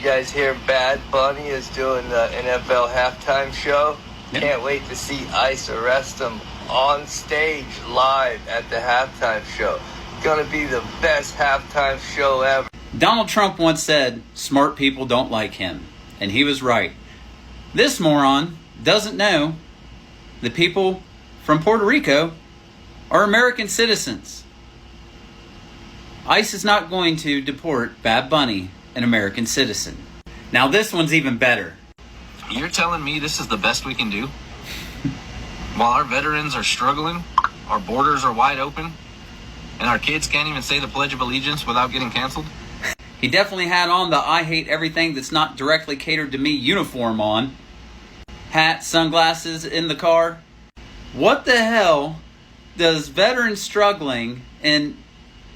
You guys hear Bad Bunny is doing the NFL halftime show? Yep. Can't wait to see ICE arrest him on stage live at the halftime show. Gonna be the best halftime show ever. Donald Trump once said, smart people don't like him. And he was right. This moron doesn't know the people from Puerto Rico are American citizens. ICE is not going to deport Bad Bunny, an American citizen. Now this one's even better. You're telling me this is the best we can do? While our veterans are struggling, our borders are wide open, and our kids can't even say the Pledge of Allegiance without getting canceled? He definitely had on the I hate everything that's not directly catered to me uniform on. Hat, sunglasses in the car. What the hell does veterans struggling in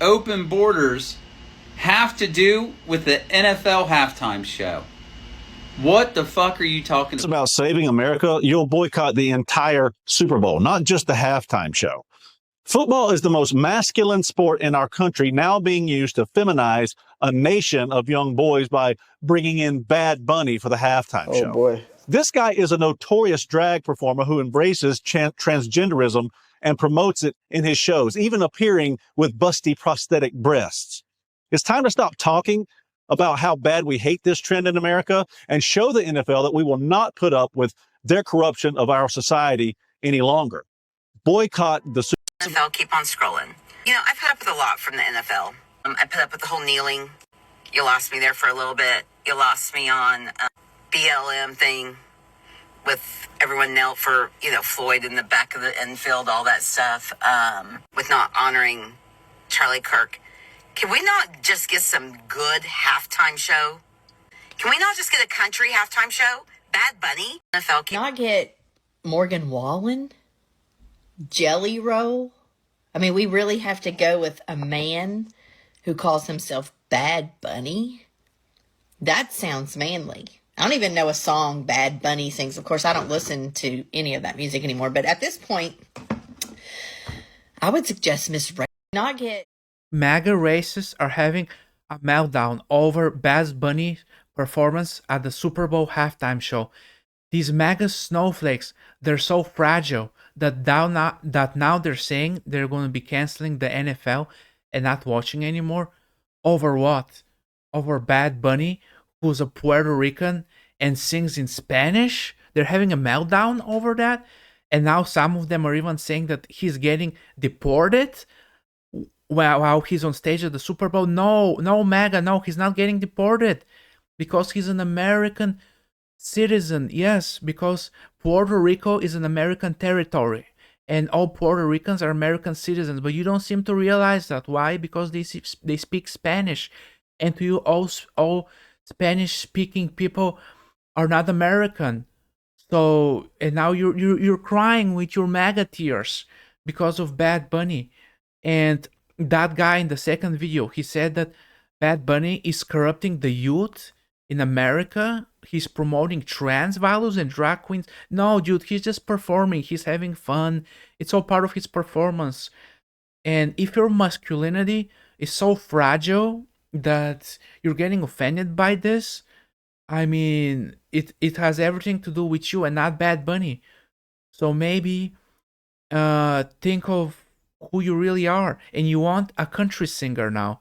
open borders have to do with the NFL halftime show? What the fuck are you talking about? It's about saving America. You'll boycott the entire Super Bowl, not just the halftime show. Football is the most masculine sport in our country, now being used to feminize a nation of young boys by bringing in Bad Bunny for the halftime show. Oh, boy. This guy is a notorious drag performer who embraces transgenderism and promotes it in his shows, even appearing with busty prosthetic breasts. It's time to stop talking about how bad we hate this trend in America and show the NFL that we will not put up with their corruption of our society any longer. Boycott the NFL, keep on scrolling. You know, I've put up with a lot from the NFL. I put up with the whole kneeling. You lost me there for a little bit. You lost me on BLM thing with everyone knelt for, you know, Floyd in the back of the infield, all that stuff, with not honoring Charlie Kirk. Can we not just get some good halftime show? Can we not just get a country halftime show? Bad Bunny? NFL. Can I get Morgan Wallen? Jelly Roll? I mean, we really have to go with a man who calls himself Bad Bunny? That sounds manly. I don't even know a song Bad Bunny sings. Of course, I don't listen to any of that music anymore. But at this point, I would suggest Miss Ray not get... MAGA racists are having a meltdown over Bad Bunny's performance at the Super Bowl halftime show. These MAGA snowflakes, they're so fragile that now they're saying they're going to be canceling the NFL and not watching anymore. Over what? Over Bad Bunny, who's a Puerto Rican and sings in Spanish? They're having a meltdown over that. And now some of them are even saying that he's getting deported while he's on stage at the Super Bowl. No, MAGA, no, he's not getting deported because he's an American citizen. Yes, because Puerto Rico is an American territory and all Puerto Ricans are American citizens, but you don't seem to realize that. Why? Because they speak Spanish, and to you all Spanish speaking people are not American. So, and now you're crying with your MAGA tears because of Bad Bunny. And that guy in the second video, he said that Bad Bunny is corrupting the youth in America. He's promoting trans values and drag queens. No, dude, he's just performing. He's having fun. It's all part of his performance. And if your masculinity is so fragile that you're getting offended by this, I mean, it has everything to do with you and not Bad Bunny. So maybe think of who you really are, and you want a country singer now.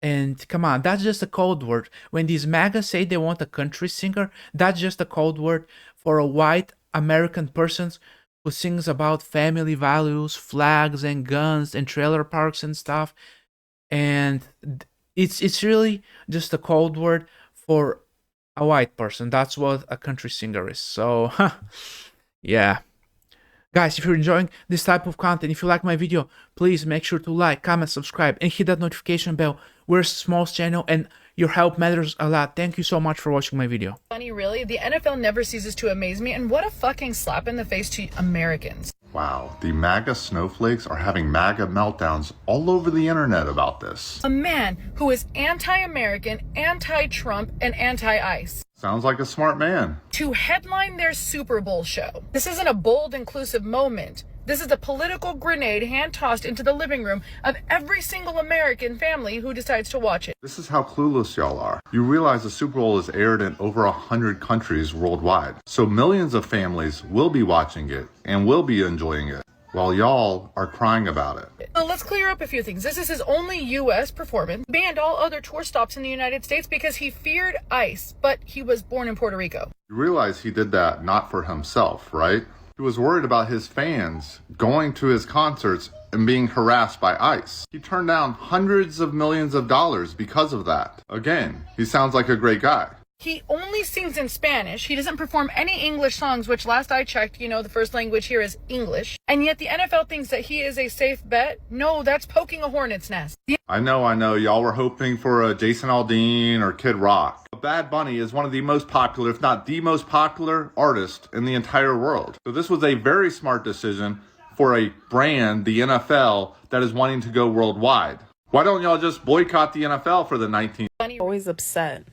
And come on, that's just a code word. When these MAGAs say they want a country singer, that's just a code word for a white American person who sings about family values, flags and guns and trailer parks and stuff. And it's really just a code word for a white person. That's what a country singer is. So, yeah. Guys, if you're enjoying this type of content, if you like my video, please make sure to like, comment, subscribe, and hit that notification bell. We're a small channel, and your help matters a lot. Thank you so much for watching my video. Funny, really? The NFL never ceases to amaze me, and what a fucking slap in the face to Americans. Wow, the MAGA snowflakes are having MAGA meltdowns all over the internet about this. A man who is anti-American, anti-Trump, and anti-ICE. Sounds like a smart man. To headline their Super Bowl show. This isn't a bold, inclusive moment. This is a political grenade hand-tossed into the living room of every single American family who decides to watch it. This is how clueless y'all are. You realize the Super Bowl is aired in over 100 countries worldwide. So millions of families will be watching it and will be enjoying it, while y'all are crying about it. Let's clear up a few things. This is his only U.S. performance. Banned all other tour stops in the United States because he feared ICE, but he was born in Puerto Rico. You realize he did that not for himself, right? He was worried about his fans going to his concerts and being harassed by ICE. He turned down hundreds of millions of dollars because of that. Again, he sounds like a great guy. He only sings in Spanish. He doesn't perform any English songs, which last I checked, the first language here is English. And yet the NFL thinks that he is a safe bet. No, that's poking a hornet's nest. I know. Y'all were hoping for a Jason Aldean or Kid Rock. But Bad Bunny is one of the most popular, if not the most popular artist in the entire world. So this was a very smart decision for a brand, the NFL, that is wanting to go worldwide. Why don't y'all just boycott the NFL for the 19th? Always upset.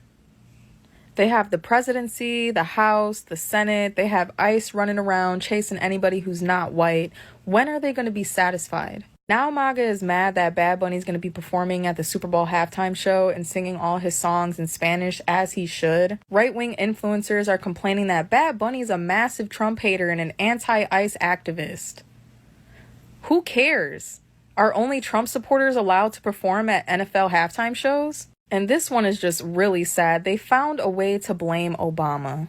They have the presidency, the House, the Senate. They have ICE running around chasing anybody who's not white. When are they going to be satisfied? Now MAGA is mad that Bad Bunny is going to be performing at the Super Bowl halftime show and singing all his songs in Spanish, as he should. Right-wing influencers are complaining that Bad Bunny is a massive Trump hater and an anti-ICE activist. Who cares? Are only Trump supporters allowed to perform at NFL halftime shows? And this one is just really sad. They found a way to blame Obama.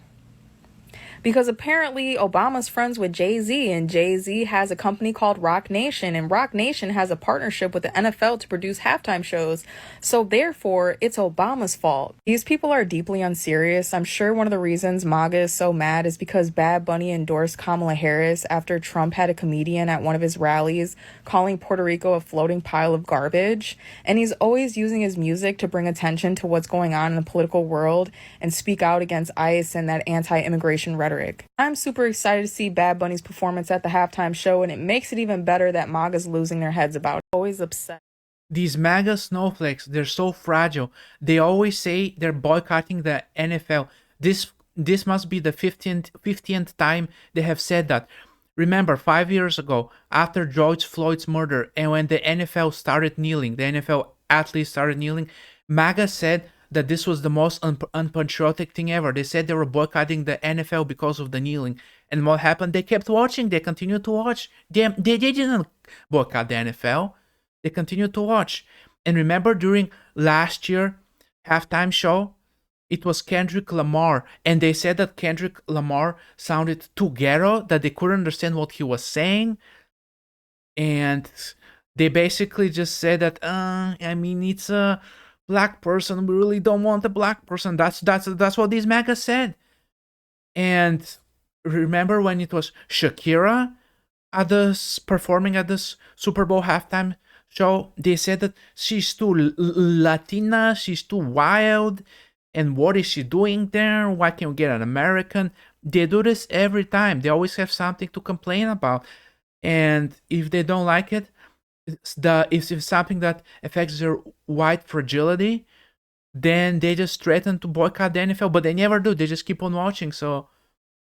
Because apparently Obama's friends with Jay-Z, and Jay-Z has a company called Rock Nation, and Rock Nation has a partnership with the NFL to produce halftime shows. So therefore, it's Obama's fault. These people are deeply unserious. I'm sure one of the reasons MAGA is so mad is because Bad Bunny endorsed Kamala Harris after Trump had a comedian at one of his rallies calling Puerto Rico a floating pile of garbage. And he's always using his music to bring attention to what's going on in the political world and speak out against ICE and that anti-immigration rhetoric. I'm super excited to see Bad Bunny's performance at the halftime show, and it makes it even better that MAGA's losing their heads about it. Always upset. These MAGA snowflakes, they're so fragile. They always say they're boycotting the NFL. This must be the 50th time they have said that. Remember, 5 years ago, after George Floyd's murder, and when the NFL started kneeling, the NFL athletes started kneeling, MAGA said that this was the most unpatriotic thing ever. They said they were boycotting the NFL because of the kneeling. And what happened? They kept watching. They continued to watch. They didn't boycott the NFL. They continued to watch. And remember, during last year halftime show, it was Kendrick Lamar. And they said that Kendrick Lamar sounded too ghetto, that they couldn't understand what he was saying. And they basically just said that, it's a black person. We really don't want a black person. That's what these MAGAs said. And remember when it was Shakira performing at this Super Bowl halftime show? They said that she's too Latina, she's too wild, and what is she doing there? Why can't we get an American? They do this every time. They always have something to complain about. And if they don't like it, if it's something that affects their white fragility, then they just threaten to boycott the NFL, but they never do. They just keep on watching. So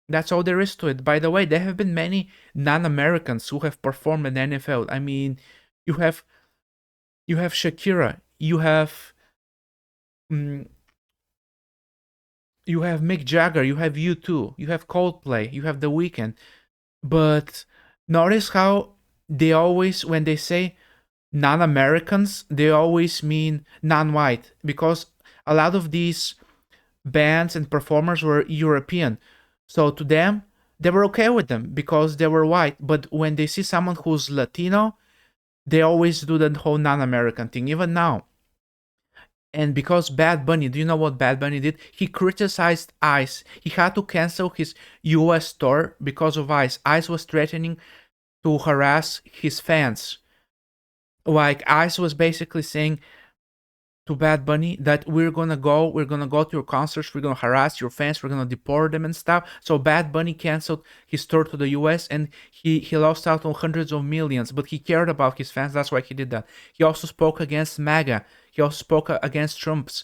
that's all there is to it. By the way, there have been many non-Americans who have performed in the NFL. I mean, you have Shakira, you have Mick Jagger, you have U2, you have Coldplay, you have The Weeknd. But notice how they always, when they say non-Americans, they always mean non-white, because a lot of these bands and performers were European. So to them, they were okay with them because they were white. But when they see someone who's Latino, they always do that whole non-American thing, even now. And because Bad Bunny, do you know what Bad Bunny did? He criticized ICE. He had to cancel his US tour because of ICE. ICE was threatening to harass his fans. Like, ICE was basically saying to Bad Bunny that we're gonna go to your concerts, we're gonna harass your fans, we're gonna deport them and stuff. So Bad Bunny canceled his tour to the US, and he lost out on hundreds of millions, but he cared about his fans. That's why he did that. He also spoke against MAGA. He also spoke against Trump's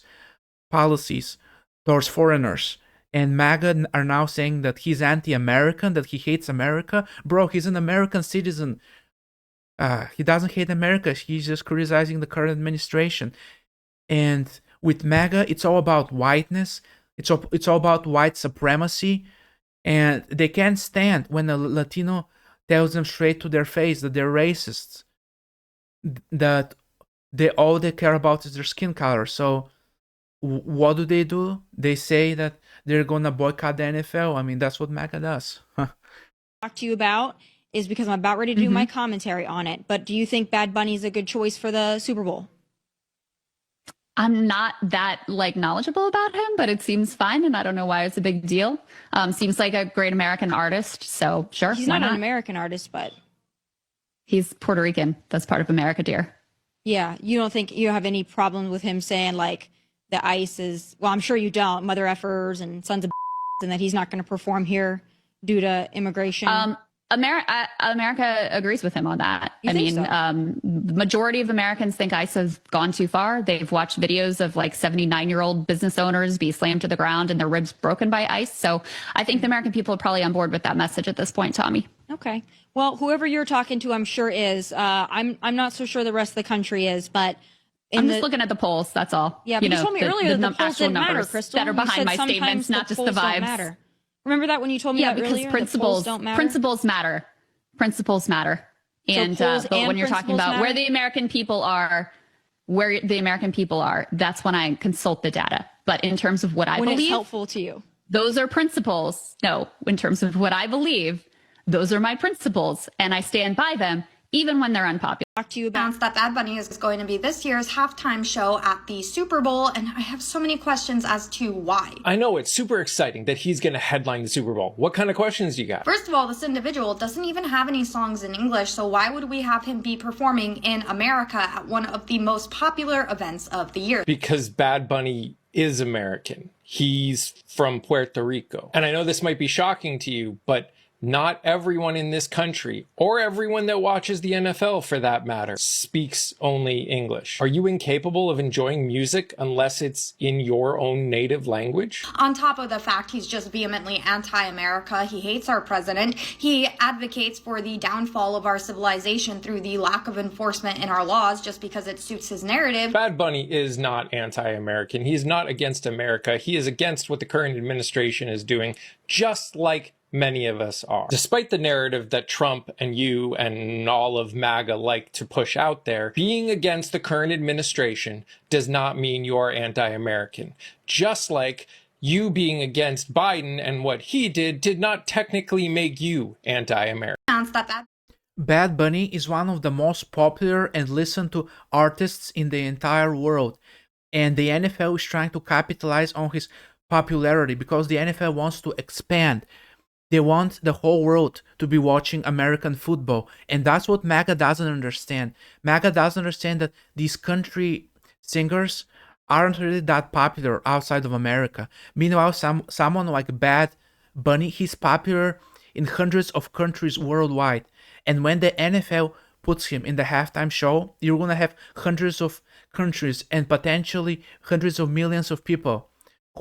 policies towards foreigners. And MAGA are now saying that he's anti-American, that he hates America. Bro, he's an American citizen. He doesn't hate America. He's just criticizing the current administration. And with MAGA, it's all about whiteness. It's all about white supremacy. And they can't stand when a Latino tells them straight to their face that they're racists. That all they care about is their skin color. So what do? They say that they're gonna boycott the NFL. I mean, that's what MAGA does. Talk to you about is because I'm about ready to do my commentary on it. But do you think Bad Bunny is a good choice for the Super Bowl? I'm not that knowledgeable about him, but it seems fine, and I don't know why it's a big deal. Seems like a great American artist, so sure. He's not an American artist, but he's Puerto Rican. That's part of America, dear. Yeah, you don't think you have any problem with him saying the ICE is, well, I'm sure you don't, mother effers and sons of and that he's not going to perform here due to immigration? America agrees with him on that. You think so? The majority of Americans think ICE has gone too far. They've watched videos of 79-year-old business owners be slammed to the ground and their ribs broken by ICE. So I think the American people are probably on board with that message at this point, Tommy. Okay. Well, whoever you're talking to, I'm sure is. I'm not so sure the rest of the country is, but I'm just looking at the polls. That's all. Yeah, but you told me earlier the polls didn't matter, Crystal. That are behind my statements, not just the vibes. Matter. Remember that when you told me that earlier? Yeah, because principles matter. Principles matter. And but when you're talking about where the American people are, that's when I consult the data. But in terms of what I believe, it's helpful to you, those are principles. No, in terms of what I believe, those are my principles, and I stand by them, even when they're unpopular. Talk to you about that Bad Bunny is going to be this year's halftime show at the Super Bowl, and I have so many questions as to why. I know, it's super exciting that he's going to headline the Super Bowl. What kind of questions do you got? First of all, this individual doesn't even have any songs in English, so why would we have him be performing in America at one of the most popular events of the year? Because Bad Bunny is American. He's from Puerto Rico. And I know this might be shocking to you, but not everyone in this country, or everyone that watches the NFL for that matter, speaks only English. Are you incapable of enjoying music unless it's in your own native language? On top of the fact he's just vehemently anti-America, he hates our president, he advocates for the downfall of our civilization through the lack of enforcement in our laws just because it suits his narrative. Bad Bunny is not anti-American. He is not against America. He is against what the current administration is doing, just like many of us are. Despite the narrative that Trump and you and all of MAGA like to push out there, being against the current administration does not mean you're anti-American. Just like you being against Biden and what he did not technically make you anti-American. Bad Bunny is one of the most popular and listened to artists in the entire world. And the NFL is trying to capitalize on his popularity because the NFL wants to expand. They want the whole world to be watching American football. And that's what MAGA doesn't understand. MAGA doesn't understand that these country singers aren't really that popular outside of America. Meanwhile, someone like Bad Bunny, he's popular in hundreds of countries worldwide. And when the NFL puts him in the halftime show, you're going to have hundreds of countries and potentially hundreds of millions of people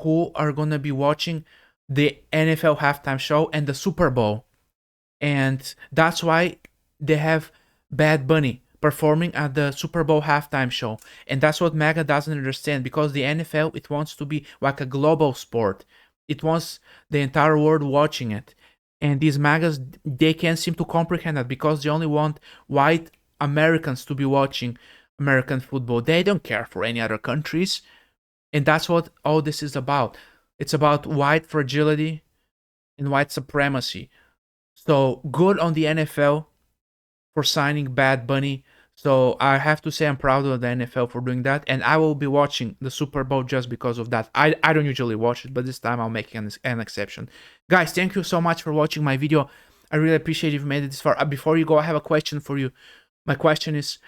who are going to be watching the NFL halftime show and the Super Bowl. And that's why they have Bad Bunny performing at the Super Bowl halftime show. And that's what MAGA doesn't understand, because the NFL, it wants to be like a global sport. It wants the entire world watching it. And these MAGAs, they can't seem to comprehend that because they only want white Americans to be watching American football. They don't care for any other countries. And that's what all this is about. It's about white fragility and white supremacy. So good on the NFL for signing Bad Bunny. So I have to say I'm proud of the NFL for doing that. And I will be watching the Super Bowl just because of that. I don't usually watch it, but this time I'll make an exception. Guys, thank you so much for watching my video. I really appreciate if you made it this far. Before you go, I have a question for you. My question is,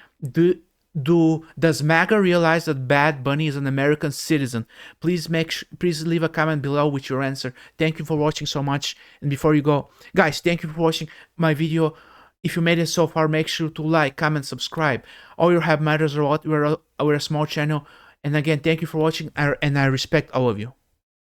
does MAGA realize that Bad Bunny is an American citizen? Please leave a comment below with your answer. Thank you for watching so much. And before you go, guys, thank you for watching my video. If you made it so far, make sure to like, comment, subscribe. All your help matters a lot. We're a small channel. And again, thank you for watching, and I respect all of you.